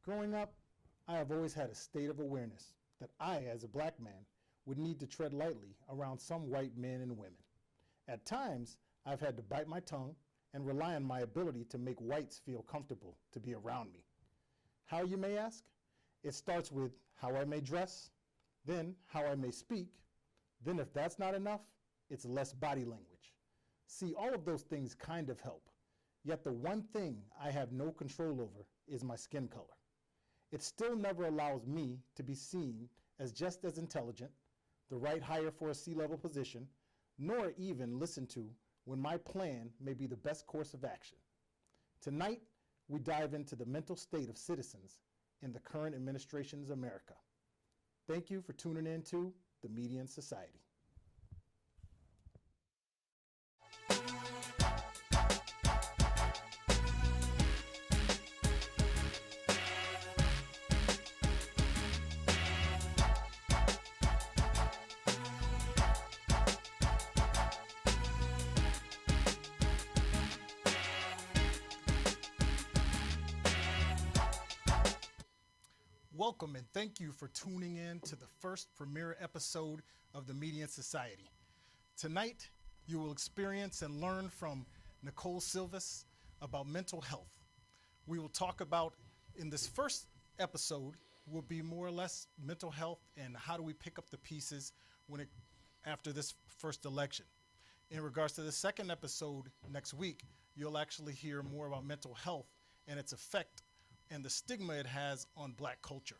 Growing up, I have always had a state of awareness that I, as a black man, would need to tread lightly around some white men and women. At times, I've had to bite my tongue and rely on my ability to make whites feel comfortable to be around me. How, you may ask? It starts with how I may dress, then how I may speak, then if that's not enough, it's less body language. See, all of those things kind of help. Yet the one thing I have no control over is my skin color. It still never allows me to be seen as just as intelligent, the right hire for a C-level position, nor even listened to when my plan may be the best course of action. Tonight, we dive into the mental state of citizens in the current administration's America. Thank you for tuning in to the Median Society. Welcome and thank you for tuning in to the first premiere episode of the Median Society. Tonight, you will experience and learn from Nicole Sylvas about mental health. We will talk about, in this first episode, will be more or less mental health and how do we pick up the pieces after this first election. In regards to the second episode next week, you'll actually hear more about mental health and its effect and the stigma it has on black culture.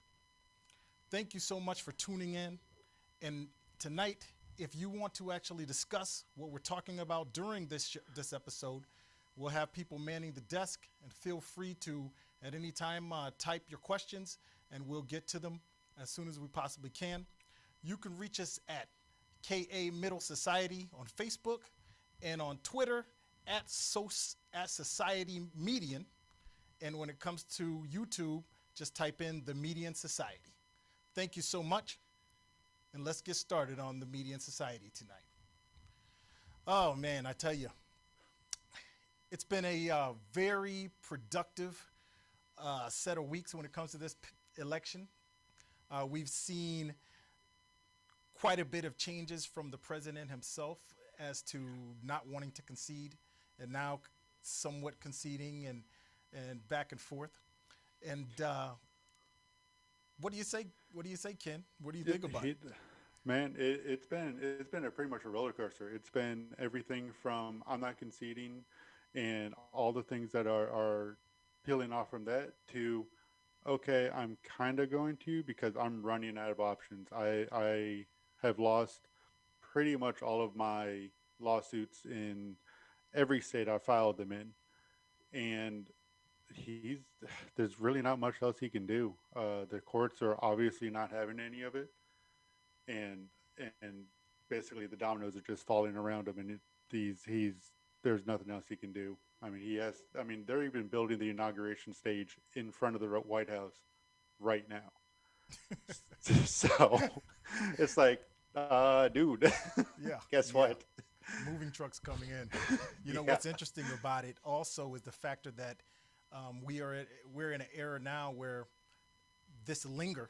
Thank you so much for tuning in. And tonight, if you want to actually discuss what we're talking about during this episode, we'll have people manning the desk, and feel free to, at any time, type your questions, and we'll get to them as soon as we possibly can. You can reach us at KA Middle Society on Facebook and on Twitter at Society Median. And when it comes to YouTube, just type in the Median Society. Thank you so much. And let's get started on the Median Society tonight. Oh man, I tell you, it's been a very productive set of weeks when it comes to this election. We've seen quite a bit of changes from the president himself as to not wanting to concede and now somewhat conceding and back and forth. And what do you say? What do you say, Ken? What do you think about it? Man, it's been a pretty much a roller coaster. It's been everything from I'm not conceding and all the things that are peeling off from that to, okay, I'm kind of going to because I'm running out of options. I have lost pretty much all of my lawsuits in every state I filed them in. And there's really not much else he can do. The courts are obviously not having any of it, and basically the dominoes are just falling around him, and there's nothing else he can do. I mean, they're even building the inauguration stage in front of the White House right now. So it's like, dude, yeah, guess what? Moving trucks coming in. You know, what's interesting about it also is the factor that we're in an era now where this linger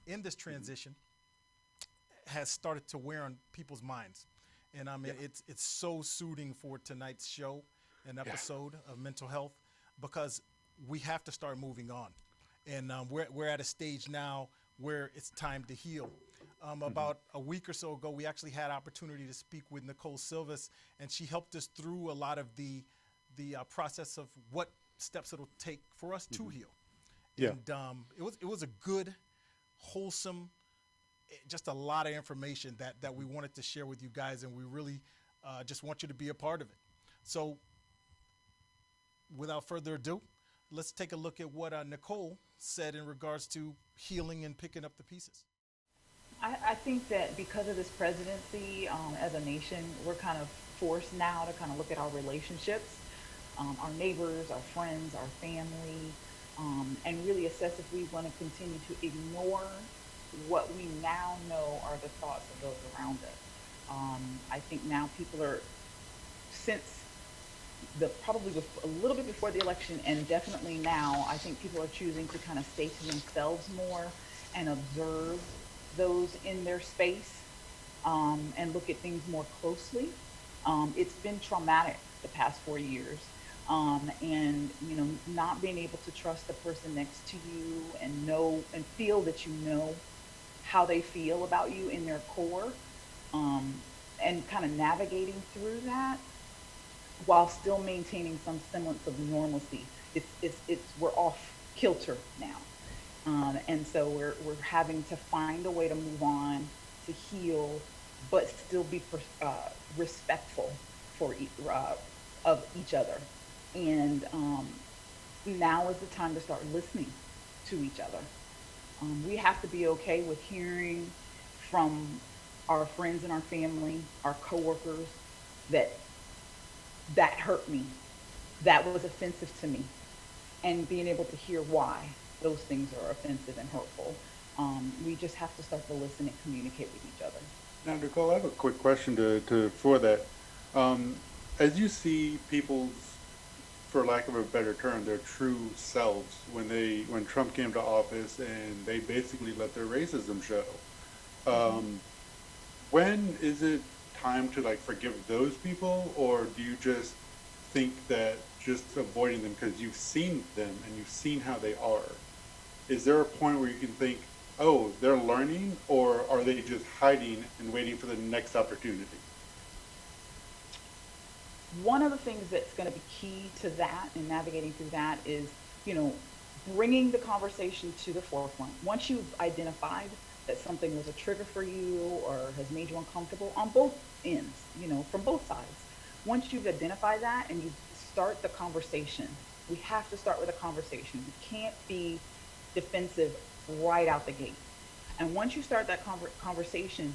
in this transition has started to wear on people's minds. And I mean, it's so suiting for tonight's show and episode of mental health, because we have to start moving on. And we're at a stage now where it's time to heal. About a week or so ago, we actually had opportunity to speak with Nicole Sylvas, and she helped us through a lot of the process of what steps it'll take for us to heal. Yeah. And it was a good, wholesome, just a lot of information that we wanted to share with you guys, and we really just want you to be a part of it. So without further ado, let's take a look at what Nicole said in regards to healing and picking up the pieces. I think that because of this presidency, as a nation, we're kind of forced now to kind of look at our relationships, our neighbors, our friends, our family, and really assess if we want to continue to ignore what we now know are the thoughts of those around us. I think now people are, since the probably a little bit before the election and definitely now, I think people are choosing to kind of stay to themselves more and observe those in their space, and look at things more closely. It's been traumatic the past 4 years. And not being able to trust the person next to you and know and feel that you know how they feel about you in their core, um, and kind of navigating through that while still maintaining some semblance of normalcy. It's we're off kilter now, and so we're having to find a way to move on, to heal, but still be respectful of each other. And now is the time to start listening to each other. We have to be okay with hearing from our friends and our family, our coworkers, that that hurt me, that was offensive to me, and being able to hear why those things are offensive and hurtful. We just have to start to listen and communicate with each other. Now, Nicole, I have a quick question to for that. Um, as you see people's, for lack of a better term, their true selves when Trump came to office and they basically let their racism show. Hmm. Um, when is it time to like forgive those people, or do you just think that just avoiding them because you've seen them and you've seen how they are? Is there a point where you can think, oh, they're learning, or are they just hiding and waiting for the next opportunity? One of the things that's going to be key to that and navigating through that is, you know, bringing the conversation to the forefront. Once you've identified that something was a trigger for you or has made you uncomfortable on both ends, from both sides. Once you've identified that and you start the conversation, we have to start with a conversation. We can't be defensive right out the gate. And once you start that conversation,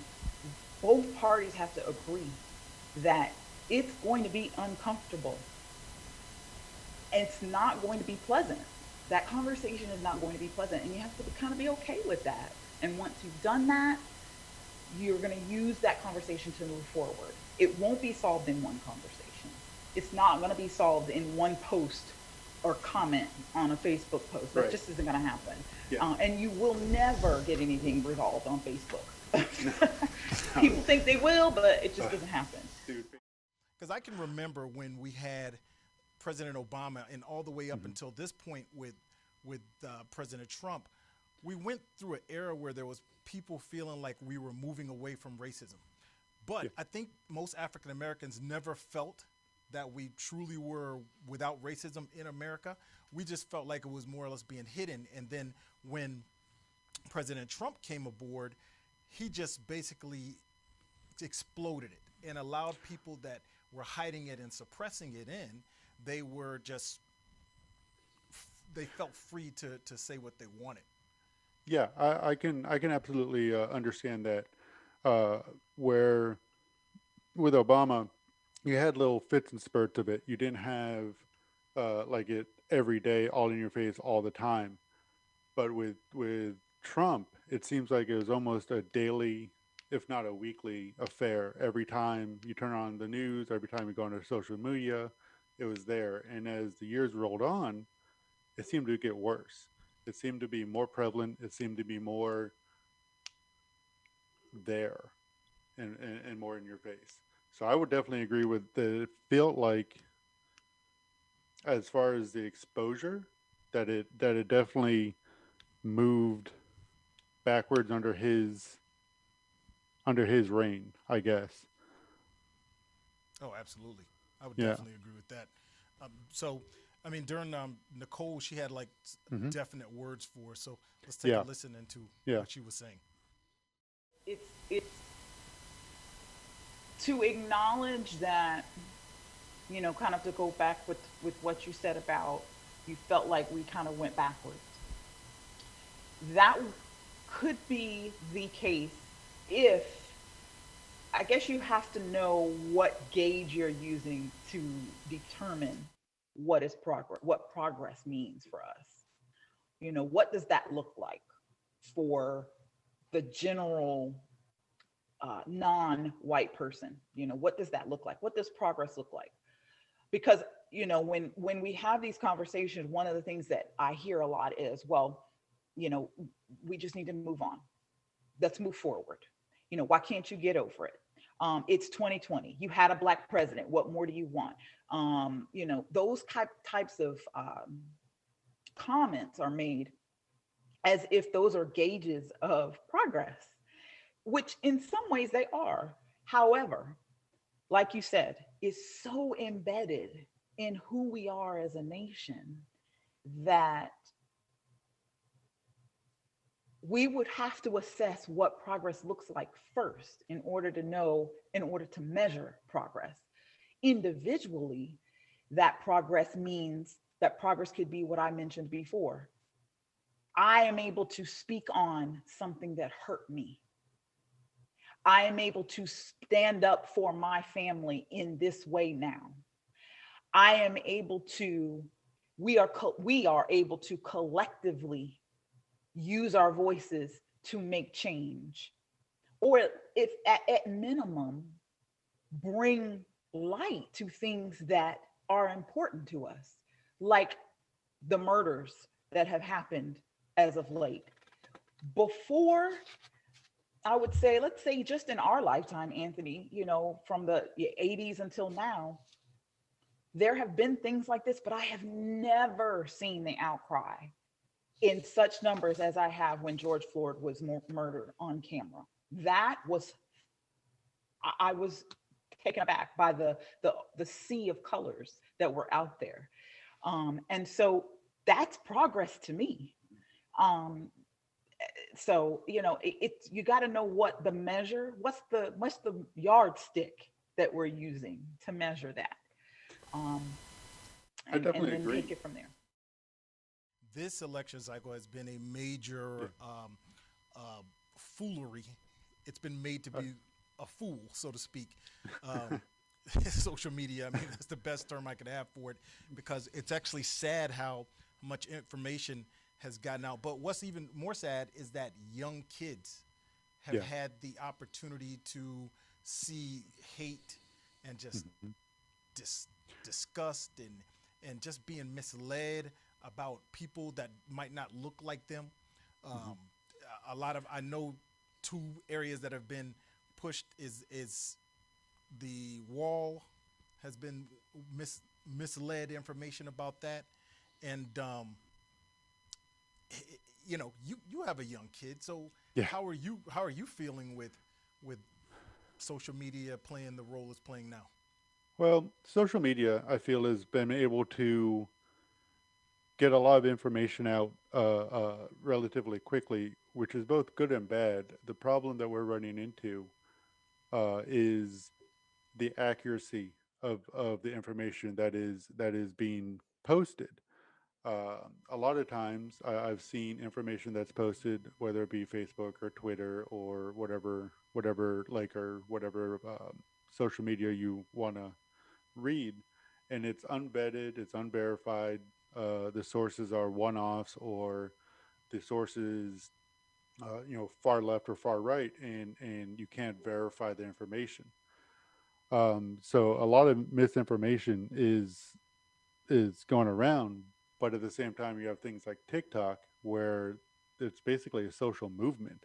both parties have to agree that it's going to be uncomfortable. It's not going to be pleasant. That conversation is not going to be pleasant, and you have to kind of be okay with that. And once you've done that, you're going to use that conversation to move forward. It won't be solved in one conversation. It's not going to be solved in one post or comment on a Facebook post. That Right. just isn't going to happen. Yeah. And you will never get anything resolved on Facebook. No. People think they will, but it just doesn't happen. Dude. Because I can remember when we had President Obama, and all the way up Mhm. until this point with President Trump, we went through an era where there was people feeling like we were moving away from racism. But Yeah. I think most African Americans never felt that we truly were without racism in America. We just felt like it was more or less being hidden. And then when President Trump came aboard, he just basically exploded it and allowed people that were hiding it and suppressing it in, they were just, they felt free to say what they wanted. Yeah, I can absolutely understand that. Uh, where with Obama, you had little fits and spurts of it. You didn't have like it every day, all in your face, all the time. But with Trump, it seems like it was almost a daily, if not a weekly affair. Every time you turn on the news, every time you go onto social media, it was there. And as the years rolled on, it seemed to get worse. It seemed to be more prevalent. It seemed to be more there and more in your face. So I would definitely agree with that. It felt like, as far as the exposure, that it definitely moved backwards under his reign, I guess. Oh, absolutely. I would Yeah. definitely agree with that. So, I mean, during Nicole, she had like Hmm. definite words for us. So let's take a Yeah. listen into Yeah. what she was saying. It's to acknowledge that, kind of to go back with what you said about you felt like we kind of went backwards. That could be the case if, I guess you have to know what gauge you're using to determine what progress means for us. What does that look like for the general non-white person? What does that look like? What does progress look like? Because when we have these conversations, one of the things that I hear a lot is, well, you know, we just need to move on. Let's move forward. Why can't you get over it? It's 2020. You had a black president. What more do you want? Those types of comments are made as if those are gauges of progress, which in some ways they are. However, like you said, is so embedded in who we are as a nation that we would have to assess what progress looks like first in order to measure progress. Individually, that progress means that progress could be what I mentioned before. I am able to speak on something that hurt me. I am able to stand up for my family in this way now. I am able to, we are able to collectively use our voices to make change, or if at minimum, bring light to things that are important to us, like the murders that have happened as of late. Before, I would say, let's say just in our lifetime, Anthony, from the 80s until now, there have been things like this, but I have never seen the outcry in such numbers as I have when George Floyd was murdered on camera. That was, I was taken aback by the sea of colors that were out there. And so that's progress to me. Um, so you got to know what the measure, what's the yardstick that we're using to measure that, um, I and definitely then take agree. it from there. This election cycle has been a Yeah. major foolery. It's been made to be a fool, so to speak. Um, Social media, I mean, that's the best term I could have for it, because it's actually sad how much information has gotten out. But what's even more sad is that young kids have Yeah. had the opportunity to see hate and just Mhm. dis- disgust and just being misled about people that might not look like them. Mhm. Um, a lot of, I know, two areas that have been pushed is the wall has been misled information about that, and you have a young kid, so Yeah. how are you feeling with social media playing the role it's playing now? Well, social media, I feel, has been able to get a lot of information out relatively quickly, which is both good and bad. The problem that we're running into is the accuracy of the information that is being posted. A lot of times, I've seen information that's posted, whether it be Facebook or Twitter or whatever, like, or whatever social media you want to read, and it's unvetted, it's unverified. The sources are one-offs, or the sources, far left or far right, and you can't verify the information. So a lot of misinformation is going around, but at the same time, you have things like TikTok, where it's basically a social movement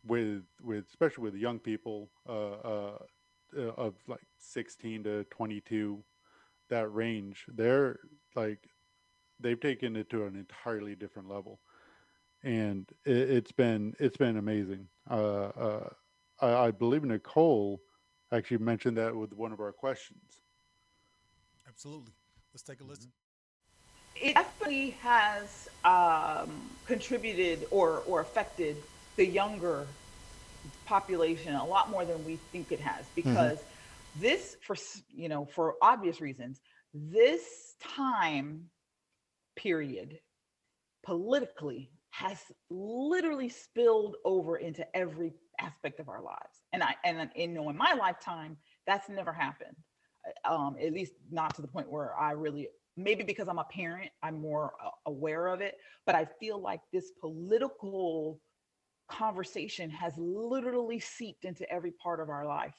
with especially with young people of like 16 to 22, that range. Like they've taken it to an entirely different level, and it's been amazing. I believe Nicole actually mentioned that with one of our questions. Absolutely. Let's take a Hmm. listen. It definitely has contributed or affected the younger population a lot more than we think it has, Hmm. because this, for obvious reasons, this time period politically has literally spilled over into every aspect of our lives. In my lifetime, that's never happened. At least not to the point where I really, maybe because I'm a parent, I'm more aware of it. But I feel like this political conversation has literally seeped into every part of our life,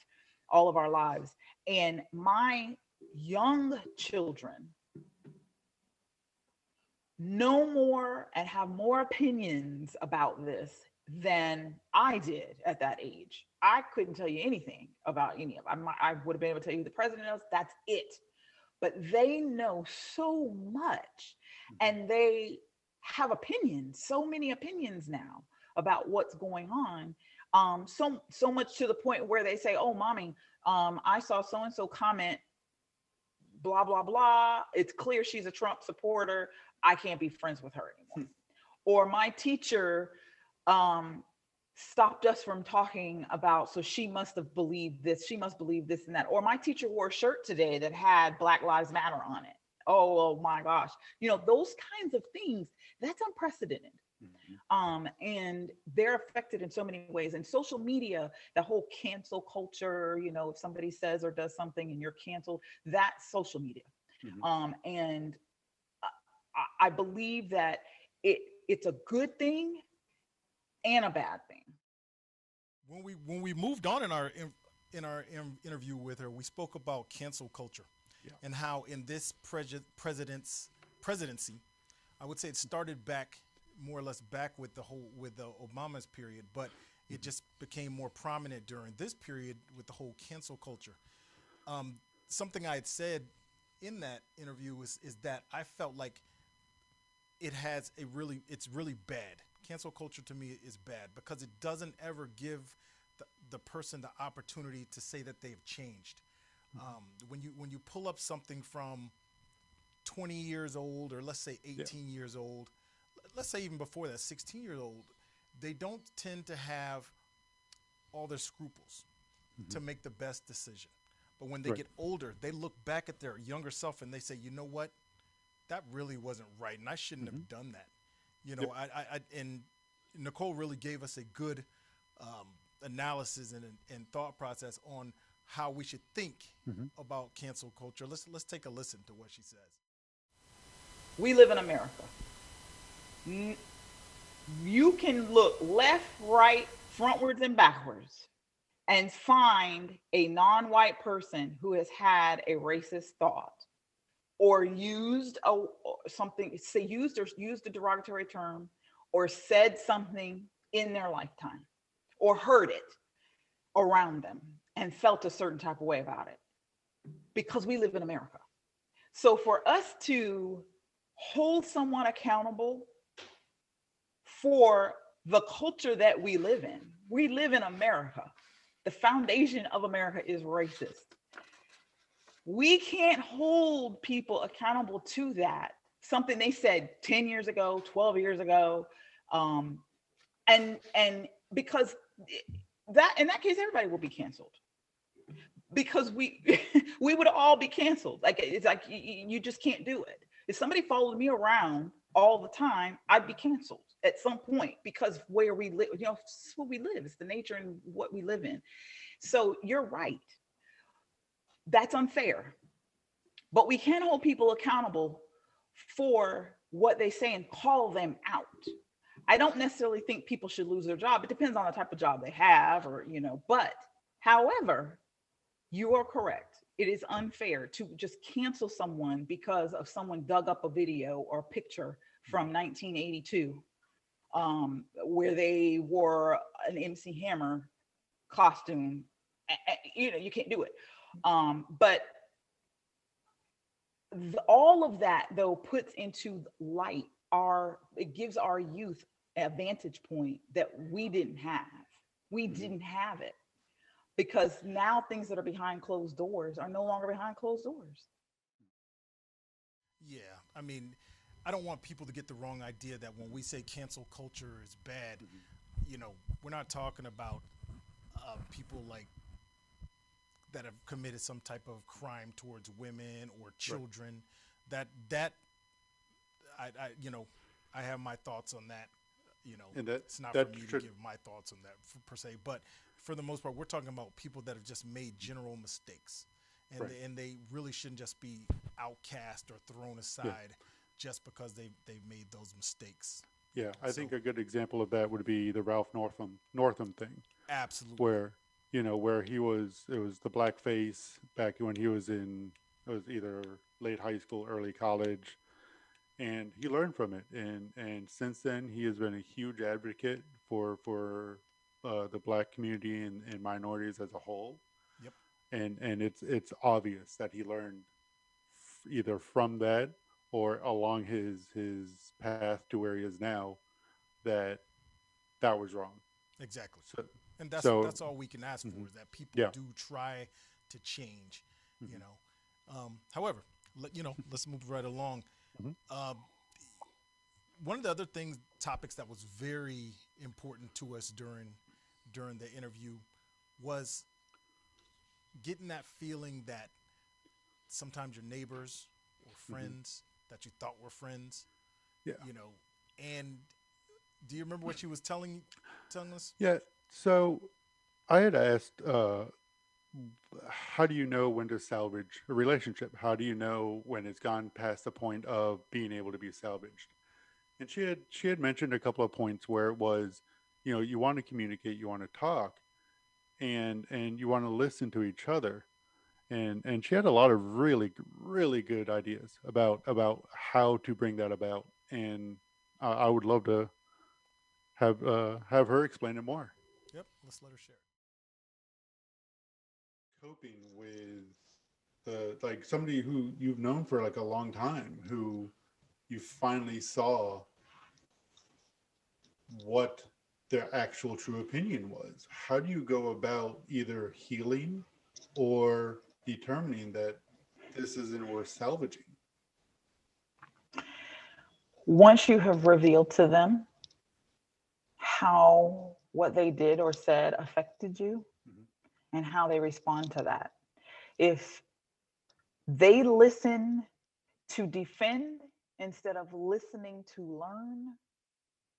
all of our lives. And my young children know more and have more opinions about this than I did at that age. I couldn't tell you anything about any of them. I would have been able to tell you who the president is. That's it. But they know so much, and they have opinions, so many opinions now about what's going on. So much to the point where they say, "Oh, mommy, I saw so and so comment blah blah blah. It's clear she's a Trump supporter. I can't be friends with her anymore." Or my teacher um stopped us from talking about, so she must have believed this, she must believe this and that. Or my teacher wore a shirt today that had Black Lives Matter on it. Oh my gosh. Those kinds of things, that's unprecedented. And they're affected in so many ways. And social media, the whole cancel culture, if somebody says or does something and you're canceled, that's social media. And I believe that it's a good thing and a bad thing. When we moved on in our interview with her, we spoke about cancel culture, and how in this presidency, I would say it started back more or less back with the Obama's period, but it just became more prominent during this period with the whole cancel culture. Something I had said in that interview is that I felt like it's really bad. Cancel culture to me is bad because it doesn't ever give the person the opportunity to say that they've changed. When you pull up something from 20 years old, or let's say 18 years old, let's say even before that, 16 years old, they don't tend to have all their scruples to make the best decision. But when they get older, they look back at their younger self and they say, you know what, that really wasn't right, and I shouldn't have done that. And Nicole really gave us a good analysis and thought process on how we should think about cancel culture. Let's take a listen to what she says. We live in America. You can look left, right, frontwards, and backwards and find a non-white person who has had a racist thought, or used used a derogatory term, or said something in their lifetime, or heard it around them and felt a certain type of way about it, because we live in America. So for us to hold someone accountable for the culture that we live in America. The foundation of America is racist. We can't hold people accountable to that, something they said 10 years ago, 12 years ago. And because that, in that case, everybody will be canceled, because we we would all be canceled. Like, it's like you just can't do it. If somebody followed me around all the time, I'd be canceled at some point, because where we live, it's where we live. It's the nature and what we live in. So you're right. That's unfair. But we can hold people accountable for what they say and call them out. I don't necessarily think people should lose their job. It depends on the type of job they have, or, but however, you are correct. It is unfair to just cancel someone because of someone dug up a video or a picture from 1982, where they wore an MC Hammer costume. You can't do it. But all of that, though, puts into light it gives our youth a vantage point that we didn't have. We didn't have it, because now things that are behind closed doors are no longer behind closed doors. Yeah, I mean, I don't want people to get the wrong idea that when we say cancel culture is bad, we're not talking about people like that have committed some type of crime towards women or children. Right. That I have my thoughts on that. And it's not for me to give my thoughts on that per se, but for the most part, we're talking about people that have just made general mistakes, and they really shouldn't just be outcast or thrown aside just because they've made those mistakes. Yeah, I think a good example of that would be the Ralph Northam thing. Absolutely. Where it was the blackface back when he was in It was either late high school, early college, and he learned from it. And since then, he has been a huge advocate for the black community and minorities as a whole. Yep. And it's obvious that he learned either from that or along his path to where he is now that that was wrong. Exactly. So And so that's all we can ask for mhm. is that people Yeah. do try to change, you Hmm. know. However, let's move right along. Hmm. Uh, One of the other things, topics that was very important to us during the interview was getting that feeling that sometimes your neighbors or Hmm. friends that you thought were friends, Yeah. you know, and do you remember what she was telling us? Yeah. So I had asked, how do you know when to salvage a relationship? How do you know when it's gone past the point of being able to be salvaged? And she had mentioned a couple of points where it was, you want to communicate, you want to talk, and you want to listen to each other. And she had a lot of really good ideas about how to bring that about. And I would love to have her explain it more. Yep, let's let her share. Coping with the like somebody who you've known for like a long time, who you finally saw what their actual true opinion was. How do you go about either healing or determining that this isn't worth salvaging? Once you have revealed to them how what they did or said affected you Mm-hmm. and how they respond to that, if they listen to defend instead of listening to learn,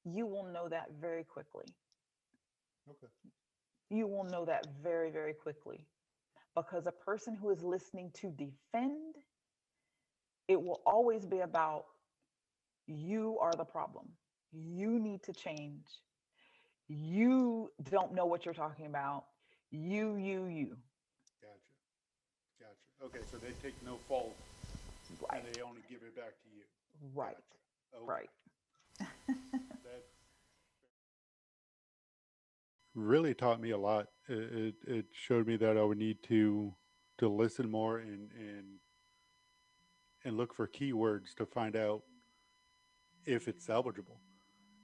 you will know that very quickly. Okay. You will know that very, very quickly because a person who is listening to defend, it will always be about you are the problem. You need to change. You don't know what you're talking about. You. Gotcha. Gotcha. Okay, so they take no fault and Right, they only give it back to you. right, Gotcha. Okay. right. That really taught me a lot. It showed me that I would need to listen more and look for keywords to find out if it's salvageable.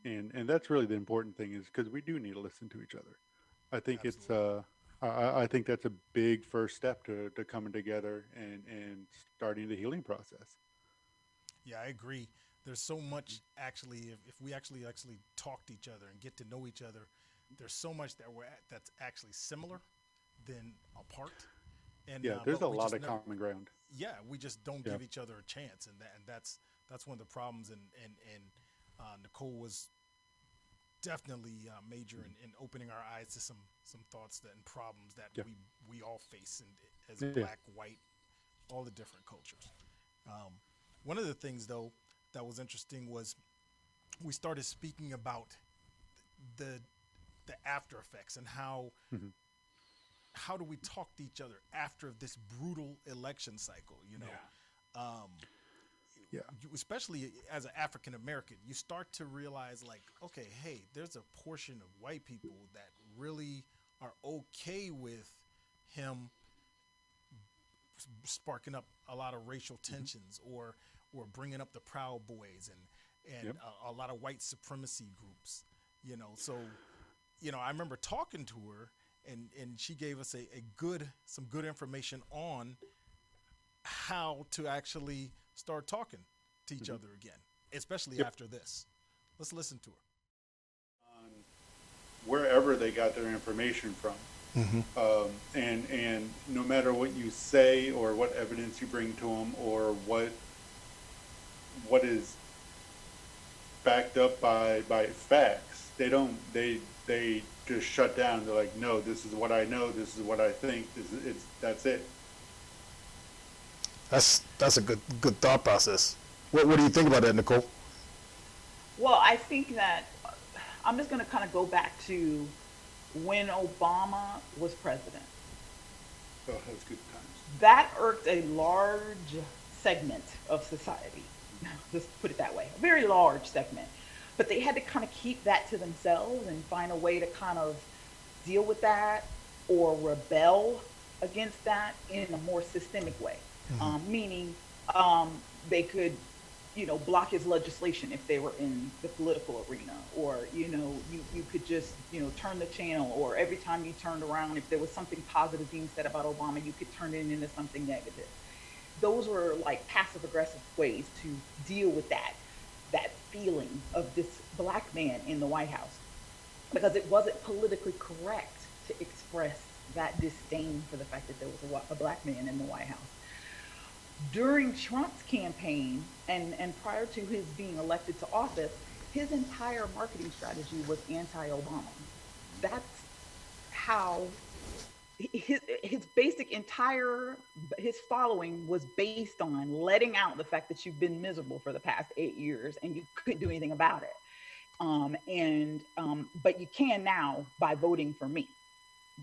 And that's really the important thing, is because we do need to listen to each other. I think it's Absolutely. I think that's a big first step to coming together and starting the healing process. Yeah, I agree. There's so much actually, if we actually talk to each other and get to know each other, there's so much that's actually similar than apart. And Yeah, there's but a we lot just of never, common ground. yeah, we just don't Yeah. give each other a chance, and that's one of the problems. And Nicole was definitely major in opening our eyes to some thoughts and problems that Yeah. we all face, and as Yeah. black, white, all the different cultures. Um, One of the things though that was interesting was we started speaking about the the after effects and Hmm. how do we talk to each other after this brutal election cycle, Yeah. um, Yeah. especially as an African American, you start to realize like, okay, hey, there's a portion of white people that really are okay with him sparking up a lot of racial Hmm. tensions or bringing up the Proud Boys and Yep. a lot of white supremacy groups, so I remember talking to her and she gave us a good some good information on how to actually start talking to each Hmm. other again, especially Yep. after this. Let's listen to On wherever they got their information from. her. Mm-hmm. And no matter what you say or what evidence you bring to them or what is backed up by facts, they just shut down. They're like, no, this is what I know, this is what I think, this is it's that's it. That's a good thought process. What do you think about that, Nicole? Well, I think that I'm just going to kind of go back to when Obama was president. Oh, that's good times. That irked a large segment of society. Let's put it that way, a very large segment. But they had to kind of keep that to themselves and find a way to kind of deal with that or rebel against that in a more systemic way. Meaning they could, block his legislation if they were in the political arena, or you could just turn the channel, or every time you turned around, if there was something positive being said about Obama, you could turn it into something negative. Those were like passive aggressive ways to deal with that feeling of this black man in the White House, because it wasn't politically correct to express that disdain for the fact that there was a black man in the White House. During Trump's campaign and prior to his being elected to office, his entire marketing strategy was anti-Obama. That's how his basic entire his following was based on letting out the fact that you've been miserable for the past 8 years and you couldn't do anything about it. But you can now by voting for me.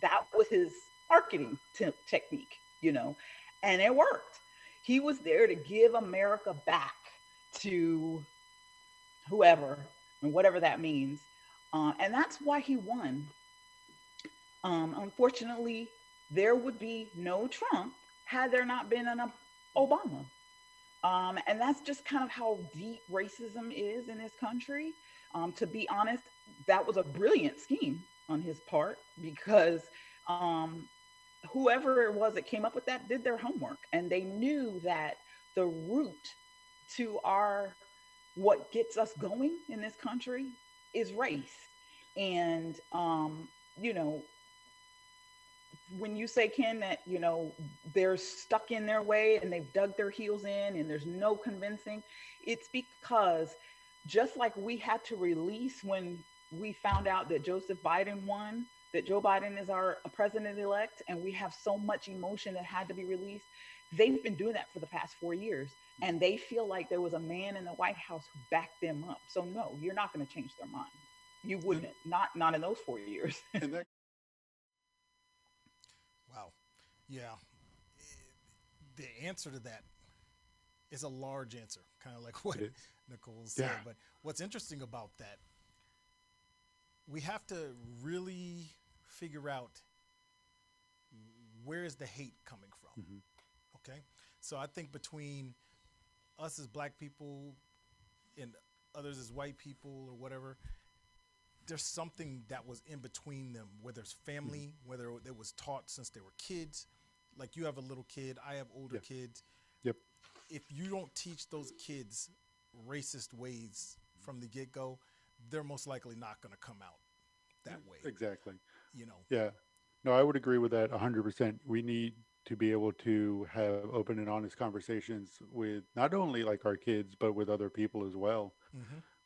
That was his marketing technique, and it worked. He was there to give America back to whoever and whatever that means. And that's why he won. Unfortunately, there would be no Trump had there not been an Obama. And that's just kind of how deep racism is in this country. To be honest, that was a brilliant scheme on his part, because whoever it was that came up with that did their homework, and they knew that the root to what gets us going in this country is race. And when you say, Ken, that they're stuck in their way and they've dug their heels in and there's no convincing, it's because just like we had to release when we found out that Joseph Biden won, that Joe Biden is our president-elect, and we have so much emotion that had to be released, they've been doing that for the past 4 years, and they feel like there was a man in the White House who backed them up. So no, you're not going to change their mind. You wouldn't, not in those 4 years. And that Wow. Yeah. The answer to that is a large answer, kind of like what Nicole said. Yeah. But what's interesting about that, we have to really figure out where is the hate coming from. Okay. So I think between us as black people and others as white people or whatever, there's something that was in between them, whether it's family, whether it was taught since they were kids. Like you have a little kid, I have older kids. Yep. If you don't teach those kids racist ways from the get-go, they're most likely not going to come out that way. Exactly. You know. Yeah. No, I would agree with that 100%. We need to be able to have open and honest conversations with not only like our kids, but with other people as well,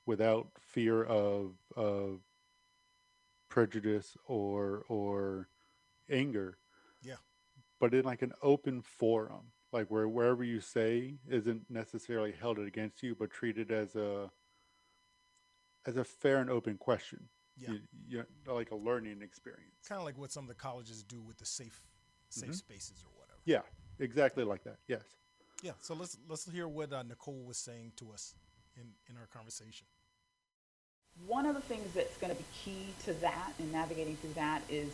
without fear of prejudice or anger, Yeah. but in like an open forum, like wherever you say isn't necessarily held against you, but treated as a fair and open question. Yeah. Like a learning experience. Kind of like what some of the colleges do with the safe spaces or whatever. Yeah, exactly like that. Yes. Yeah. So let's hear what Nicole was saying to us in our conversation. One of the things that's going to be key to that and navigating through that is,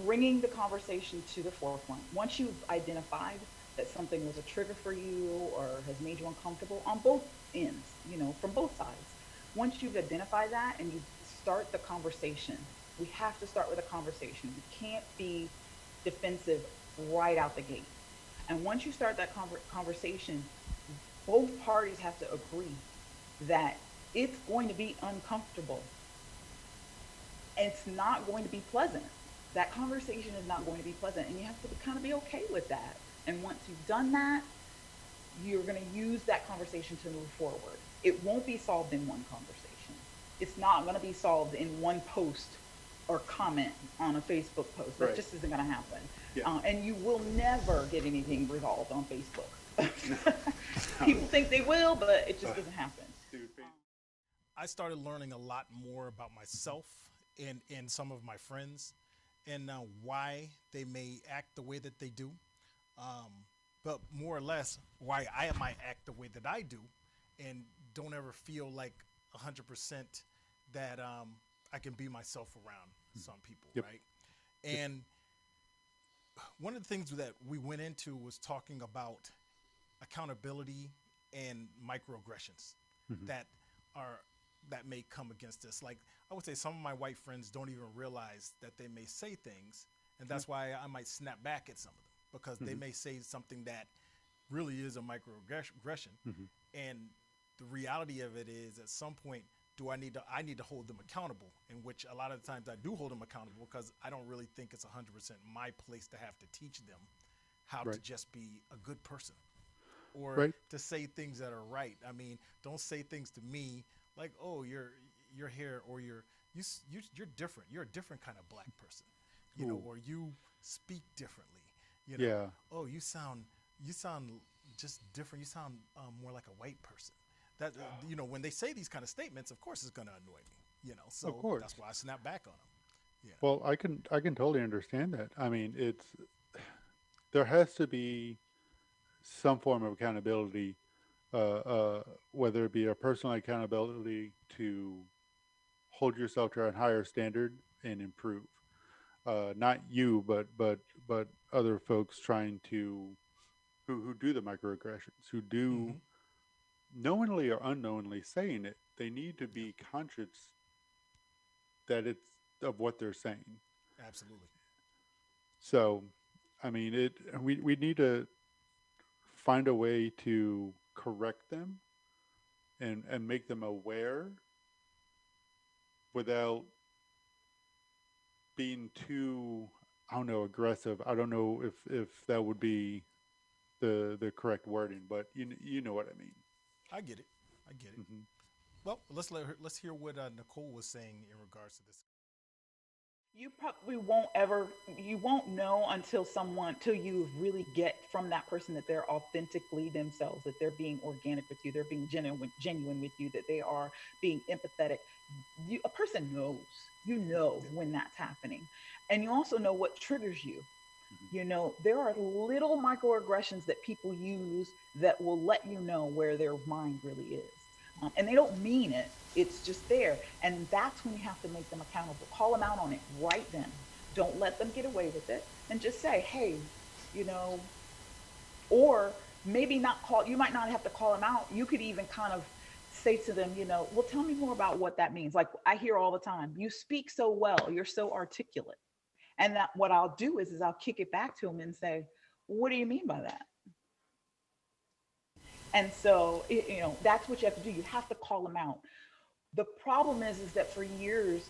bringing the conversation to the forefront. Once you've identified that something was a trigger for you or has made you uncomfortable on both ends, from both sides. Once you've identified that and you start the conversation, we have to start with a conversation. You can't be defensive right out the gate. And once you start that conversation, both parties have to agree that it's going to be uncomfortable. It's not going to be pleasant. That conversation is not going to be pleasant, and you have to kind of be okay with that. And once you've done that, you're going to use that conversation to move forward. It won't be solved in one conversation. It's not going to be solved in one post or comment on a Facebook post. That just isn't going to happen. Yeah. And you will never get anything resolved on Facebook. People think they will, but it just doesn't happen. I started learning a lot more about myself and some of my friends, and why they may act the way that they do. but more or less why I might act the way that I do, and don't ever feel like 100% that I can be myself around some people, Yep. right? And one of the things that we went into was talking about accountability and microaggressions Hmm. that are that may come against us. Like I would say, some of my white friends don't even realize that they may say things, and Sure. that's why I might snap back at some of them because they Hmm. may say something that really is a microaggression, Hmm. and the reality of it is, at some point, do I need to hold them accountable, in which a lot of the times I do hold them accountable because I don't really think it's 100% my place to have to teach them how to Right. just be a good person or Right. to say things that are right. I mean, don't say things to me like, "Oh, your hair or you're different. You're a different kind of black person," Ooh. or you speak differently. Yeah. Oh, you sound just different. You sound more like a white person. That when they say these kind of statements, of course, it's going to annoy me. Of So that's course. why I snap back on them. Well, I can totally understand that. I mean, there has to be some form of accountability, whether it be a personal accountability to hold yourself to a higher standard and improve. Not you, but other folks trying to who do the microaggressions, who do Hmm. knowingly or unknowingly saying it. They need to Yeah, be conscious that it's of what they're saying. absolutely. So, I mean, we need to find a way to correct them and make them aware without being too, I don't know, aggressive. I don't know if that would be the correct wording, but you know what I mean. I get it. I get it. Hmm. Well, let's hear what Nicole was saying in regards to this. You probably you won't know until till you really get from that person that they're authentically themselves, that they're being organic with you, they're being genuine with you, that they are being empathetic. A person knows, Yeah. when that's happening. And you also know what triggers you. Hmm. There are little microaggressions that people use that will let you know where their mind really is. And they don't mean it, it's just there. And that's when you have to make them accountable. Call them out on it right then. Don't let them get away with it. And just say, hey, you know, or maybe not call, you might not have to call them out. You could even kind of say to them, well, tell me more about what that means. Like I hear all the time, you speak so well, you're so articulate. And that what I'll do is I'll kick it back to them and say, what do you mean by that? And so, that's what you have to do. You have to call them out. The problem is that for years,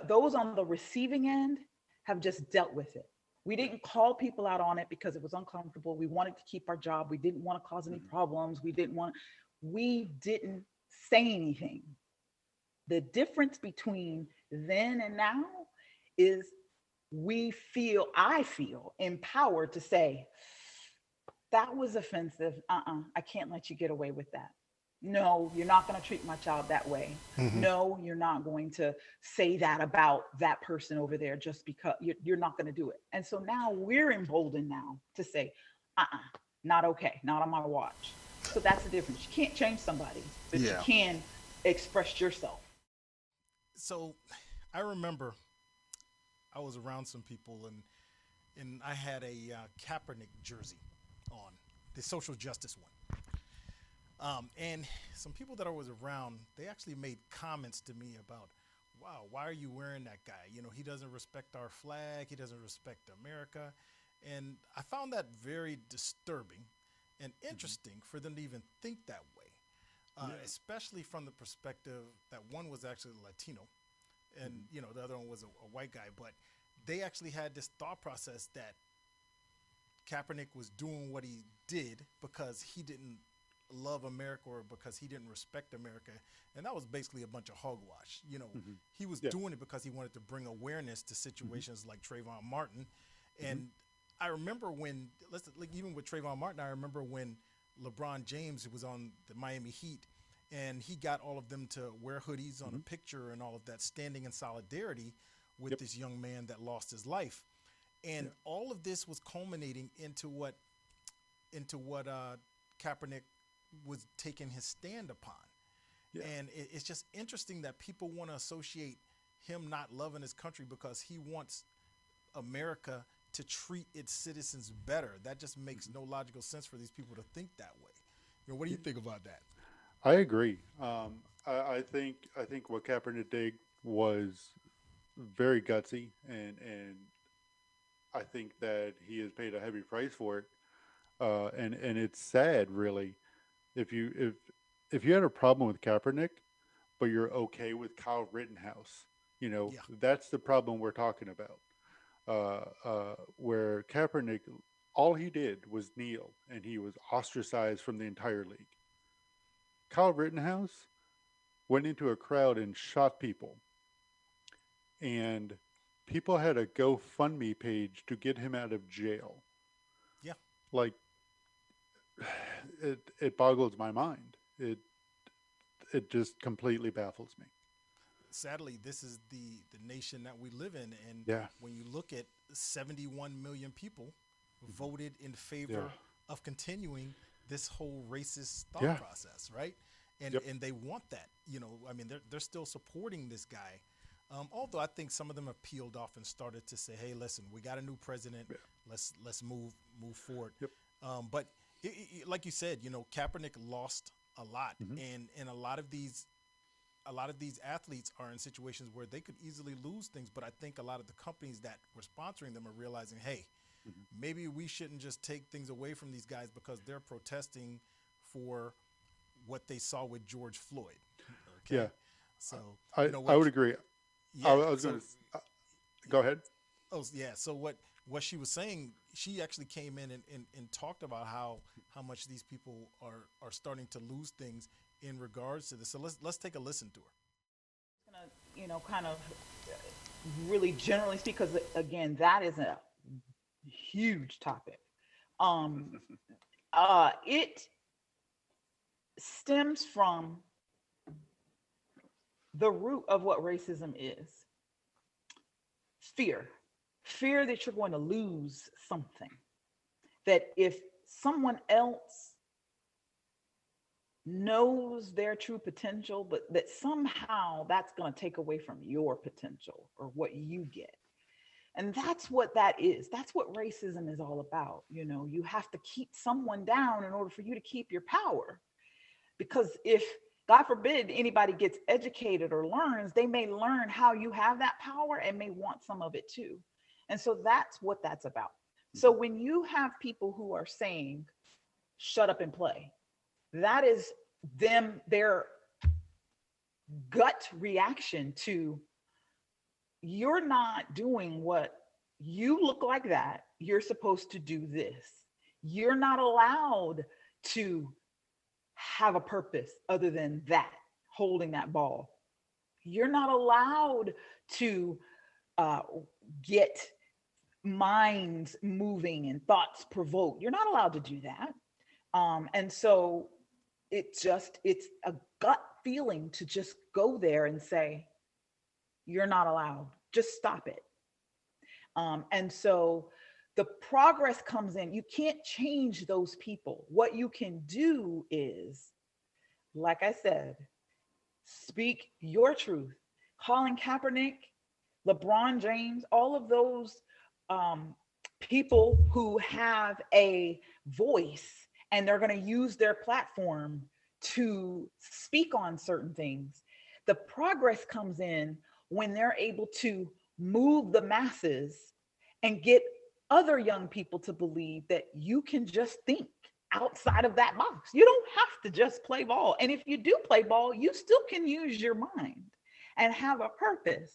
those on the receiving end have just dealt with it. We Yeah. didn't call people out on it because it was uncomfortable. We wanted to keep our job. We didn't want to cause any Hmm. problems. We didn't say anything. The difference between then and now is I feel empowered to say, that was offensive. I can't let you get away with that. No, you're not going to treat my child that way. Hmm. No, you're not going to say that about that person over there just because you're not going to do it. And so now we're emboldened now to say, not okay, not on my watch. So that's the difference. You can't change somebody, but you Yeah. can express yourself. So I remember I was around some people, and I had a Kaepernick jersey on, the social justice one. And some people that I was around, they actually made comments to me about, wow, why are you wearing that guy? He doesn't respect our flag. He doesn't respect America. And I found that very disturbing and Hmm. interesting for them to even think that way, Yeah. especially from the perspective that one was actually Latino, and Hmm. the other one was a white guy. But they actually had this thought process that Kaepernick was doing what he did because he didn't love America or because he didn't respect America. And that was basically a bunch of hogwash. Hmm. He was Yeah. doing it because he wanted to bring awareness to Hmm. situations like Trayvon Martin. Hmm. And I remember like even with Trayvon Martin, I remember when LeBron James was on the Miami Heat and he got all of them to wear hoodies on a Hmm. picture and all of that, standing in solidarity with Yep. this young man that lost his life. And Yeah. all of this was culminating into what Kaepernick was taking his stand upon. Yeah. And it's just interesting that people want to associate him not loving his country because he wants America to treat its citizens better. That just makes no logical sense for these people to think that way. What do you think about that? I agree. I think what Kaepernick did was very gutsy, and I think that he has paid a heavy price for it. And it's sad, really, if you had a problem with Kaepernick, but you're okay with Kyle Rittenhouse. Yeah, That's the problem we're talking about. Where Kaepernick, all he did was kneel, and he was ostracized from the entire league. Kyle Rittenhouse went into a crowd and shot people, and people had a GoFundMe page to get him out of jail. yeah. Like, it boggles my mind. It just completely baffles me. Sadly, this is the nation that we live in, and Yeah. when you look at 71 million people Mhm. voted in Yeah. favor of continuing this whole racist thought Yeah. process, right? And Yep. they want that. I mean, they're still supporting this guy. Although I think some of them have peeled off and started to say, "Hey, listen, we got a new president. Yeah. Let's move forward." Yep. But like you said, Kaepernick lost a lot, Hmm. and a lot of these athletes are in situations where they could easily lose things. But I think a lot of the companies that were sponsoring them are realizing, hey, Hmm. maybe we shouldn't just take things away from these guys because they're protesting for what they saw with George Floyd. Yeah. Okay, so I would agree. I yeah, was going so to go ahead. oh yeah, so what she was saying, she actually came in and talked about how much these people are starting to lose things in regards to this. So let's take a listen to her. Gonna, kind of really generally speak, because again, that is a huge topic. Um, it stems from the root of what racism is: fear. Fear that you're going to lose something. That if someone else knows their true potential, but that somehow that's going to take away from your potential or what you get. And that's what that is. That's what racism is all about. You have to keep someone down in order for you to keep your power. Because if, God forbid, anybody gets educated or learns, they may learn how you have that power and may want some of it too. And so that's what that's about. So Mhm. when you have people who are saying, shut up and play, that is their gut reaction to, you're not doing what, you look like that, you're supposed to do this. You're not allowed to have a purpose other than that, holding that ball. You're not allowed to uh, get minds moving and thoughts provoked. You're not allowed to do that. And so it's a gut feeling to just go there and say, you're not allowed. Just stop it. And so the progress comes in. You can't change those people. What you can do is, like I said, speak your truth. Colin Kaepernick, LeBron James, all of those um, people who have a voice and they're going to use their platform to speak on certain things. The progress comes in when they're able to move the masses and get other young people to believe that you can just think outside of that box. You don't have to just play ball. And if you do play ball, you still can use your mind and have a purpose.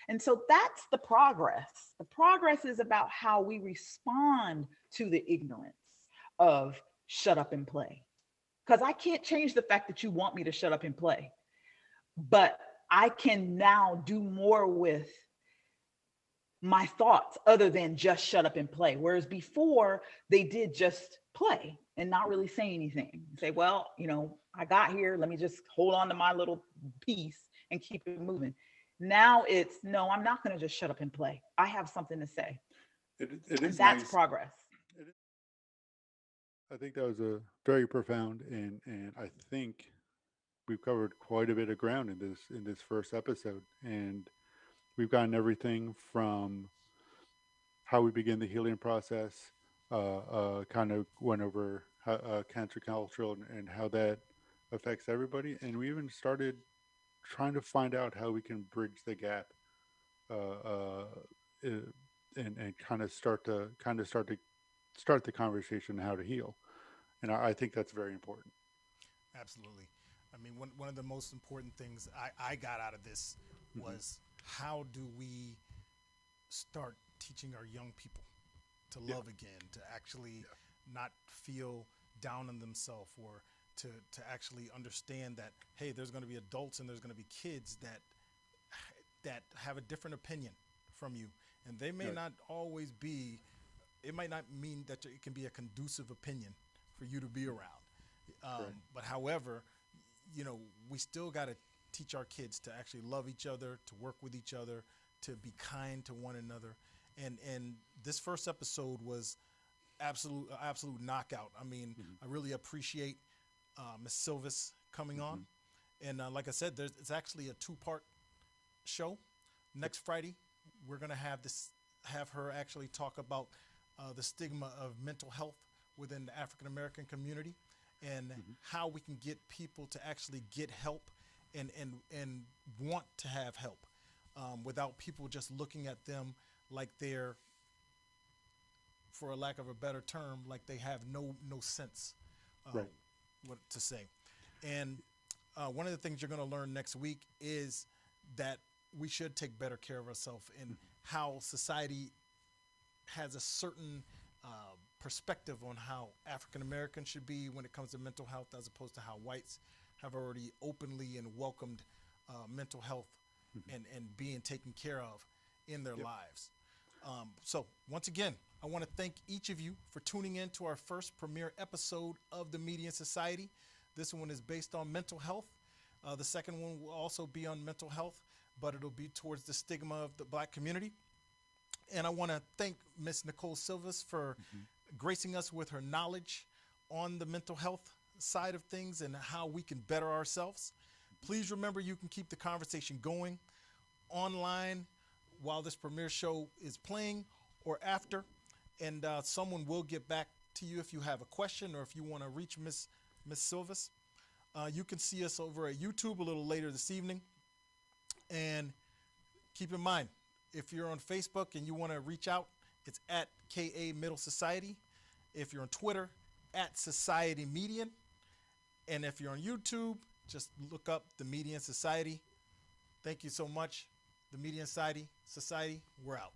And so that's the progress. The progress is about how we respond to the ignorance of shut up and play. Because I can't change the fact that you want me to shut up and play, but I can now do more with my thoughts other than just shut up and play. Whereas before, they did just play and not really say anything. Say, well, I got here. Let me just hold on to my little piece and keep it moving. Now it's, no, I'm not going to just shut up and play. I have something to say. it is That's nice. progress. It is, I think that was a very profound, and I think we've covered quite a bit of ground in this first episode, and we've gotten everything from how we begin the healing process. Kind of went over cancer culture and how that affects everybody, and we even started trying to find out how we can bridge the gap, uh, uh, and start the conversation on how to heal. And I think that's very important. Absolutely. I mean, one of the most important things I got out of this Hmm. was how do we start teaching our young people to Yeah, love again, to actually yeah, not feel down on themselves, or to actually understand that, hey, there's going to be adults and there's going to be kids that have a different opinion from you, and they may right, not always be, it might not mean that it can be a conducive opinion for you to be around. right, But however, you know, we still got to teach our kids to actually love each other, to work with each other, to be kind to one another. And this first episode was absolute knockout. I mean, hmm, I really appreciate Miss Sylvas coming on. hmm, And like I said, it's actually a two-part show. yep, Next Friday, we're gonna have her actually talk about the stigma of mental health within the African American community, and hmm, how we can get people to actually get help and want to have help, without people just looking at them like they're, for a lack of a better term, like they have no sense, uh, right, what to say. And one of the things you're going to learn next week is that we should take better care of ourselves, and hmm, how society has a certain perspective on how African Americans should be when it comes to mental health, as opposed to how whites have already openly and welcomed mental health hmm, and being taken care of in their yep, lives. So, once again, I want to thank each of you for tuning in to our first premiere episode of the Media Society. This one is based on mental health. The second one will also be on mental health, but it'll be towards the stigma of the black community. And I want to thank Miss Nicole Sylvas for hmm, gracing us with her knowledge on the mental health side of things and how we can better ourselves. Please remember, you can keep the conversation going online while this premiere show is playing or after, and someone will get back to you if you have a question or if you want to reach Miss Sylvas. You can see us over at YouTube a little later this evening. And keep in mind, if you're on Facebook and you want to reach out, it's at KA Middle Society. If you're on Twitter, at Society Median. And if you're on YouTube, just look up the Median Society. Thank you so much. The Median Society, we're out.